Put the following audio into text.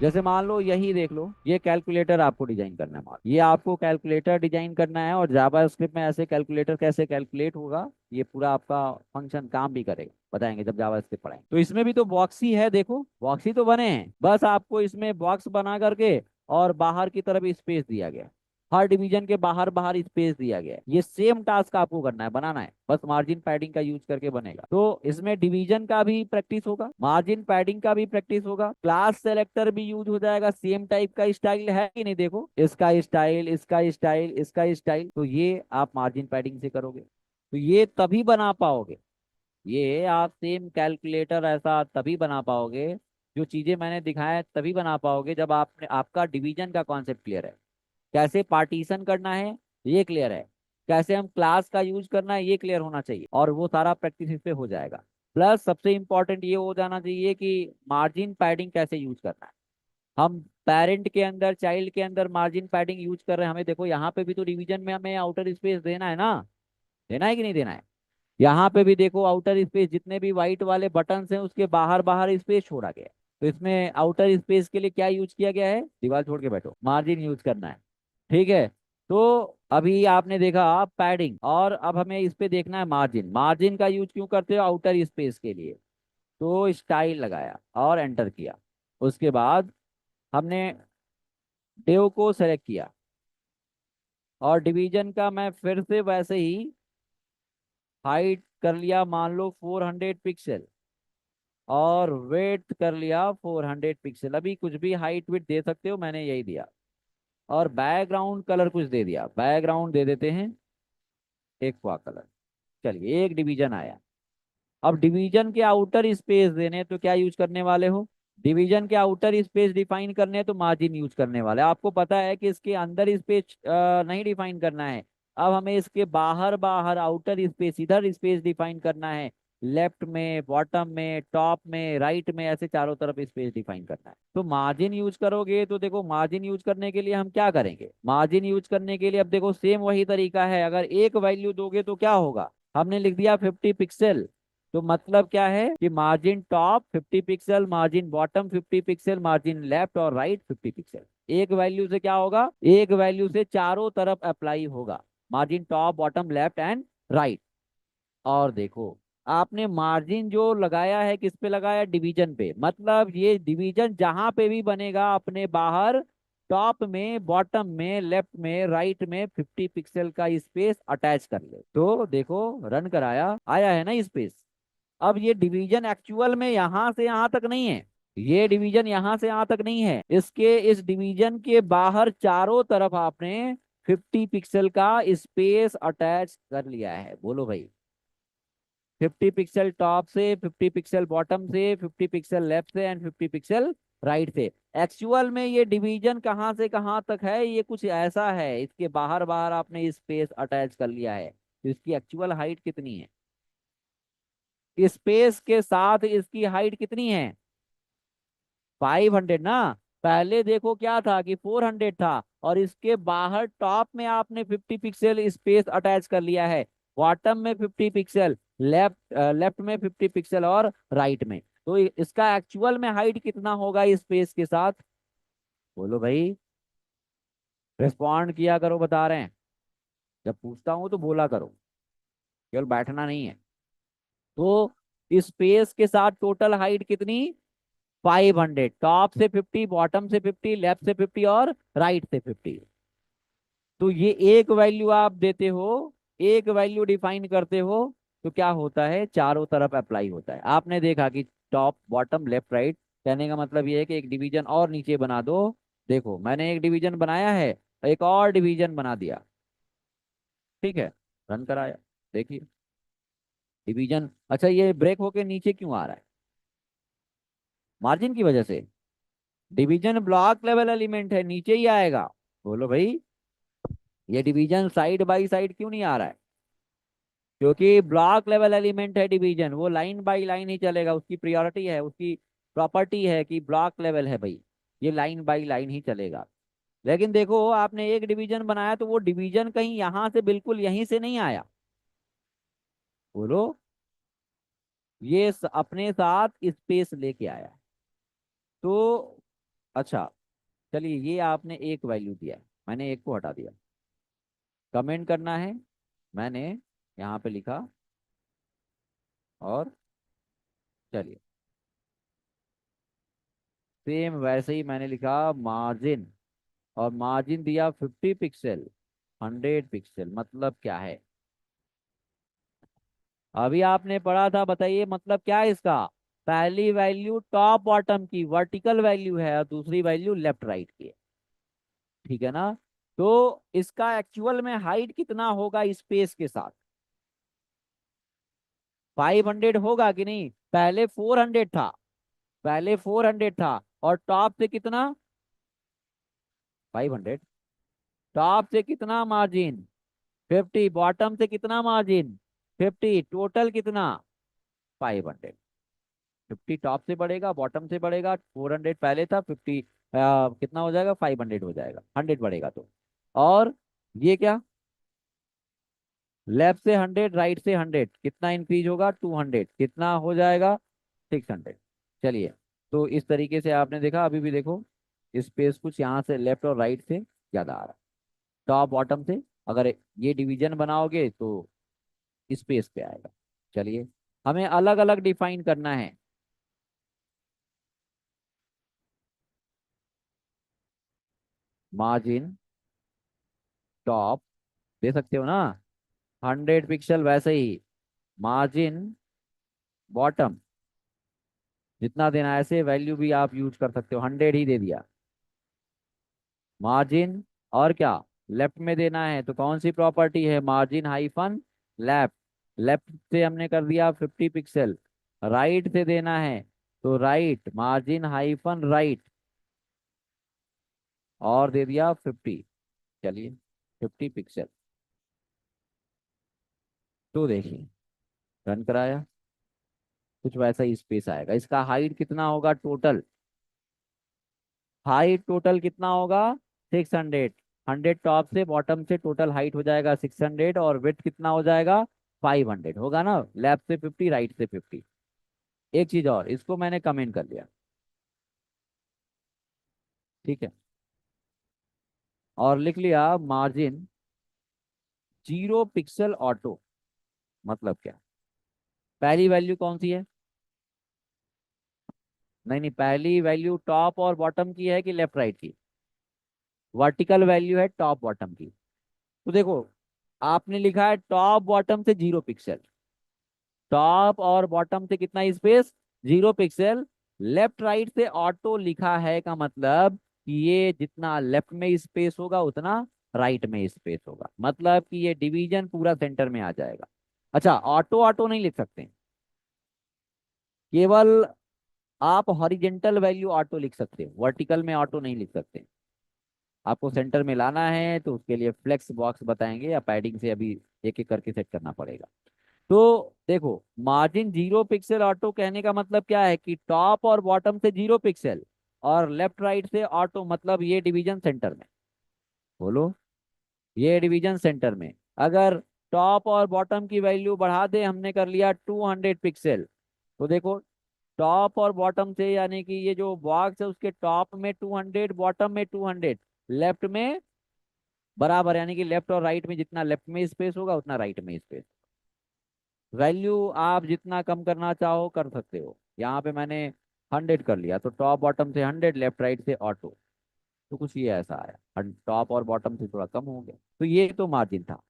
जैसे मान लो यही देख लो, ये कैलकुलेटर आपको डिजाइन करना है, मान ये आपको कैलकुलेटर डिजाइन करना है, और जावास्क्रिप्ट में ऐसे कैलकुलेटर कैसे कैलकुलेट होगा, ये पूरा आपका फंक्शन काम भी करेगा, बताएंगे जब जावास्क्रिप्ट पढ़ाएंगे। तो इसमें भी तो बॉक्स ही है, देखो बॉक्स ही तो बने हैं, बस आपको इसमें बॉक्स बना करके और बाहर की तरफ स्पेस दिया गया है। हर डिवीजन के बाहर बाहर स्पेस दिया गया है। ये सेम टास्क आपको करना है, बनाना है, बस मार्जिन पैडिंग का यूज करके बनेगा। तो इसमें डिवीजन का भी प्रैक्टिस होगा, मार्जिन पैडिंग का भी प्रैक्टिस होगा, क्लास सेलेक्टर भी यूज हो जाएगा, सेम टाइप का स्टाइल है कि नहीं, देखो इसका स्टाइल, इसका स्टाइल, इसका स्टाइल, तो ये आप मार्जिन पैडिंग से करोगे तो ये तभी बना पाओगे। ये आप सेम कैलकुलेटर ऐसा तभी बना पाओगे, जो चीजें मैंने दिखाया है तभी बना पाओगे, जब आपने आपका डिवीजन का कॉन्सेप्ट क्लियर है, कैसे पार्टीशन करना है ये क्लियर है, कैसे हम क्लास का यूज करना है ये क्लियर होना चाहिए, और वो सारा प्रैक्टिस इस पे हो जाएगा। प्लस सबसे इंपॉर्टेंट ये हो जाना चाहिए कि मार्जिन पैडिंग कैसे यूज करना है। हम पेरेंट के अंदर, चाइल्ड के अंदर मार्जिन पैडिंग यूज कर रहे हैं, हमें देखो यहाँ पे भी तो डिवीजन में हमें आउटर स्पेस देना है ना, देना है कि नहीं देना है। यहाँ पे भी देखो आउटर स्पेस, जितने भी व्हाइट वाले बटन हैं उसके बाहर बाहर स्पेस छोड़ा गया है। तो इसमें आउटर स्पेस के लिए क्या यूज किया गया है, दीवार छोड़ के बैठो, मार्जिन यूज करना है। ठीक है। तो अभी आपने देखा पैडिंग, और अब हमें इस पे देखना है मार्जिन। मार्जिन का यूज क्यों करते हो, आउटर स्पेस के लिए। तो स्टाइल लगाया और एंटर किया, उसके बाद हमने डेव को सेलेक्ट किया, और डिवीजन का मैं फिर से वैसे ही हाइट कर लिया, मान लो 400 पिक्सल, और वेट कर लिया 400 पिक्सल। अभी कुछ भी हाइट विड्थ दे सकते हो, मैंने यही दिया। और बैकग्राउंड कलर कुछ दे दिया, बैकग्राउंड दे देते हैं एक्वा कलर। चलिए एक डिवीजन आया। अब डिवीजन के आउटर स्पेस देने तो क्या यूज करने वाले हो, डिवीजन के आउटर स्पेस डिफाइन करने हैं तो मार्जिन यूज करने वाले हैं। आपको पता है कि इसके अंदर स्पेस नहीं डिफाइन करना है, अब हमें इसके बाहर बाहर आउटर स्पेस, इधर स्पेस डिफाइन करना है। लेफ्ट में, बॉटम में, टॉप में, राइट में, ऐसे चारों तरफ स्पेस डिफाइन करना है। तो मार्जिन यूज करोगे तो देखो, मार्जिन यूज करने के लिए हम क्या करेंगे, मार्जिन यूज करने के लिए अब देखो सेम वही तरीका है। अगर एक वैल्यू दोगे तो क्या होगा, हमने लिख दिया 50 पिक्सल, तो मतलब क्या है कि margin top 50 pixel, margin bottom 50 pixel, margin left और राइट 50 पिक्सल। एक वैल्यू से क्या होगा, एक वैल्यू से चारों तरफ अप्लाई होगा, margin top, bottom, left and right. और देखो आपने मार्जिन जो लगाया है किस पे लगाया, डिवीजन पे, मतलब ये डिवीजन जहां पे भी बनेगा अपने बाहर, टॉप में, बॉटम में, लेफ्ट में, राइट में 50 पिक्सल का स्पेस अटैच कर ले। तो देखो रन कराया, आया है ना स्पेस। अब ये डिवीजन एक्चुअल में यहां से यहां तक नहीं है, ये डिवीजन यहां से यहां तक नहीं है, इसके इस डिवीजन के बाहर चारों तरफ आपने 50 पिक्सल का स्पेस अटैच कर लिया है। बोलो भाई, 50 पिक्सल टॉप से, 50 पिक्सल बॉटम से, 50 पिक्सल लेफ्ट से एंड 50 पिक्सल राइट से। एक्चुअल में ये डिवीजन कहाँ से कहाँ तक है, ये कुछ ऐसा है, इसके बाहर बाहर आपने स्पेस अटैच कर लिया है। तो इसकी एक्चुअल हाइट कितनी है, स्पेस के साथ इसकी हाइट कितनी है, 500 ना। पहले देखो क्या था कि 400 था, और इसके बाहर टॉप में आपने 50 पिक्सल स्पेस अटैच कर लिया है, बॉटम में 50 पिक्सल, लेफ्ट में 50 पिक्सल, और राइट में। तो इसका एक्चुअल में हाइट कितना होगा स्पेस के साथ, बोलो भाई, रिस्पॉन्ड किया करो, बता रहे हैं। जब पूछता हूं तो बोला करो, केवल बैठना नहीं है। तो स्पेस के साथ टोटल हाइट कितनी, 500, टॉप से 50, बॉटम से 50, लेफ्ट से 50 और राइट से 50। तो ये एक वैल्यू आप देते हो, एक वैल्यू डिफाइन करते हो, तो क्या होता है, चारों तरफ अप्लाई होता है। आपने देखा कि टॉप, बॉटम, लेफ्ट, राइट, कहने का मतलब ये है कि एक डिवीजन और नीचे बना दो। देखो मैंने एक डिवीजन बनाया है, एक और डिवीजन बना दिया, ठीक है, रन कराया, देखिए डिवीजन। अच्छा ये ब्रेक होके नीचे क्यों आ रहा है, मार्जिन की वजह से। डिवीजन ब्लॉक लेवल एलिमेंट है, नीचे ही आएगा। बोलो भाई, ये डिवीजन साइड बाय साइड क्यों नहीं आ रहा है, क्योंकि ब्लॉक लेवल एलिमेंट है डिवीजन, वो लाइन बाय लाइन ही चलेगा, उसकी प्रियोरिटी है, उसकी प्रॉपर्टी है कि ब्लॉक लेवल है भाई, ये लाइन बाय लाइन ही चलेगा। लेकिन देखो आपने एक डिवीजन बनाया, तो वो डिवीजन कहीं यहां से बिल्कुल यहीं से नहीं आया, बोलो, ये अपने साथ स्पेस लेके आया। तो अच्छा, चलिए ये आपने एक वैल्यू दिया, मैंने एक को हटा दिया। कमेंट करना है, मैंने यहाँ पे लिखा, और चलिए सेम वैसे ही मैंने लिखा मार्जिन, और मार्जिन दिया 50 पिक्सल, 100 पिक्सल, मतलब क्या है? अभी आपने पढ़ा था, बताइए मतलब क्या है इसका। पहली वैल्यू टॉप बॉटम की वर्टिकल वैल्यू है, और दूसरी वैल्यू लेफ्ट राइट की है। ठीक है ना? तो इसका एक्चुअल में हाइट कितना होगा स्पेस के साथ? 500 होगा कि नहीं? पहले 400 था, पहले 400 था, और टॉप से कितना? 500। टॉप से कितना मार्जिन? 50। बॉटम से कितना मार्जिन? 50। टोटल कितना? 500। 50 टॉप से बढ़ेगा, बॉटम से बढ़ेगा, 400 पहले था, 50 कितना हो जाएगा? 500 हो जाएगा, 100 बढ़ेगा तो। और ये क्या? लेफ्ट से 100, राइट से 100, कितना इंक्रीज होगा? 200, कितना हो जाएगा? 600। चलिए, तो इस तरीके से आपने देखा, अभी भी देखो स्पेस कुछ यहाँ से लेफ्ट और राइट से ज्यादा आ रहा है, टॉप बॉटम से। अगर ये डिवीजन बनाओगे तो स्पेस पे आएगा। चलिए, हमें अलग अलग डिफाइन करना है। मार्जिन टॉप दे सकते हो ना, 100 पिक्सल, वैसे ही मार्जिन बॉटम जितना देना है, ऐसे वैल्यू भी आप यूज कर सकते हो, 100 ही दे दिया। मार्जिन, और क्या, लेफ्ट में देना है तो कौन सी प्रॉपर्टी है? Margin hyphen left. लेफ्ट से हमने कर दिया 50 पिक्सल। राइट से देना है तो राइट, मार्जिन हाइफन राइट, और दे दिया 50। चलिए, 50 पिक्सल। तो देखिए, रन कराया, कुछ वैसा ही स्पेस आएगा। इसका हाइट कितना होगा टोटल? हाइट टोटल कितना होगा? 600। 100 टॉप से बॉटम से टोटल हाइट हो जाएगा 600, और विड्थ कितना हो जाएगा? 500 होगा ना, लेफ्ट से 50, राइट से 50। एक चीज और, इसको मैंने कमेंट कर लिया। ठीक है, और लिख लिया मार्जिन 0 पिक्सल ऑटो। मतलब क्या? पहली वैल्यू कौन सी है? नहीं नहीं, पहली वैल्यू टॉप और बॉटम की है कि लेफ्ट राइट की? वर्टिकल वैल्यू है टॉप बॉटम की। तो देखो, आपने लिखा है टॉप बॉटम से 0 पिक्सल, टॉप और बॉटम से कितना स्पेस? 0 पिक्सल। लेफ्ट राइट से ऑटो लिखा है का मतलब कि ये जितना लेफ्ट में स्पेस होगा उतना राइट में स्पेस होगा, मतलब कि ये डिवीजन पूरा सेंटर में आ जाएगा। अच्छा, ऑटो ऑटो नहीं लिख सकते, केवल आप हॉरिजेंटल वैल्यू ऑटो लिख सकते हो, वर्टिकल में ऑटो नहीं लिख सकते। आपको सेंटर में लाना है तो उसके लिए फ्लेक्स बॉक्स बताएंगे, या पैडिंग से अभी एक एक करके सेट करना पड़ेगा। तो देखो, मार्जिन 0 पिक्सल ऑटो कहने का मतलब क्या है कि टॉप और बॉटम से 0 पिक्सल, और लेफ्ट राइट से ऑटो, मतलब ये डिवीजन सेंटर में। बोलो, ये डिवीजन सेंटर में। अगर टॉप और बॉटम की वैल्यू बढ़ा दे, हमने कर लिया 200 पिक्सल, तो देखो टॉप और बॉटम से, यानी कि ये जो बॉक्स है उसके टॉप में 200, बॉटम में 200, लेफ्ट में बराबर, यानी कि लेफ्ट और राइट में जितना लेफ्ट में स्पेस होगा उतना राइट में स्पेस। वैल्यू आप जितना कम करना चाहो कर सकते हो। यहाँ पे मैंने 100 कर लिया, तो टॉप बॉटम से 100, लेफ्ट राइट से ऑटो, तो कुछ ये ऐसा आया, टॉप और बॉटम से थोड़ा कम हो गया। तो ये तो मार्जिन था।